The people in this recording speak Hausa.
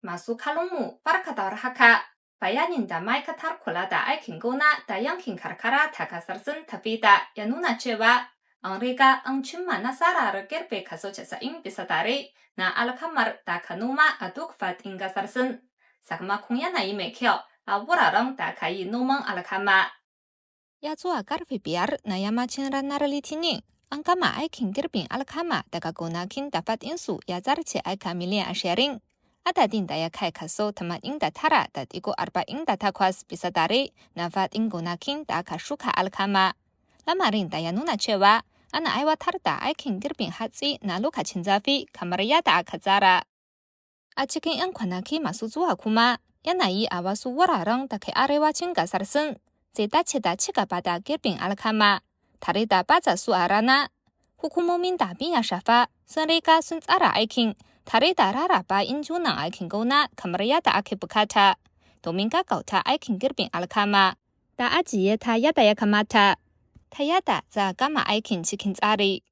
masuk kalungmu barkadar haka. Bayanin da ma'aikatar kula da aikin gona da yankin karkara ta kasar Sin ta fida ya nuna cewa an riga an cimma nasarar girbe kaso 90% na alkamar da aka noma a duk faɗin kasar Sin. Sakamakon yanayi mai kyau a wuraren da aka yi noman alkama. Ya zuwa karfe 5 na yammacin ranar Litinin, an gama aikin girbin alkama daga gonakin da faɗinsu ya zarce aka miliyan 20. Adadin da ya kai kaso 89.48 bisa ɗari na faɗin gonakin da aka shuka alkama. Lamarin da ya nuna cewa ana aiwatar da aikin girbin hatsi na lokacin zafi kamar yadda aka tsara. A cikin 'yan kwanaki masu zuwa kuma, yanayi a wasu wuraren da ke arewacin gasar Sin zai dace da ci gaba da girbin alkama tare da baza su a rana. Hukumomin da abin ya shafa sun riga sun tsara aikin tare da rarraba injunan aikin gona kamar yadda ake bukata domin gaggauta aikin girbin alkama da ajiye ta yadda ya kamata, ta yadda za a gama aikin cikin tsari.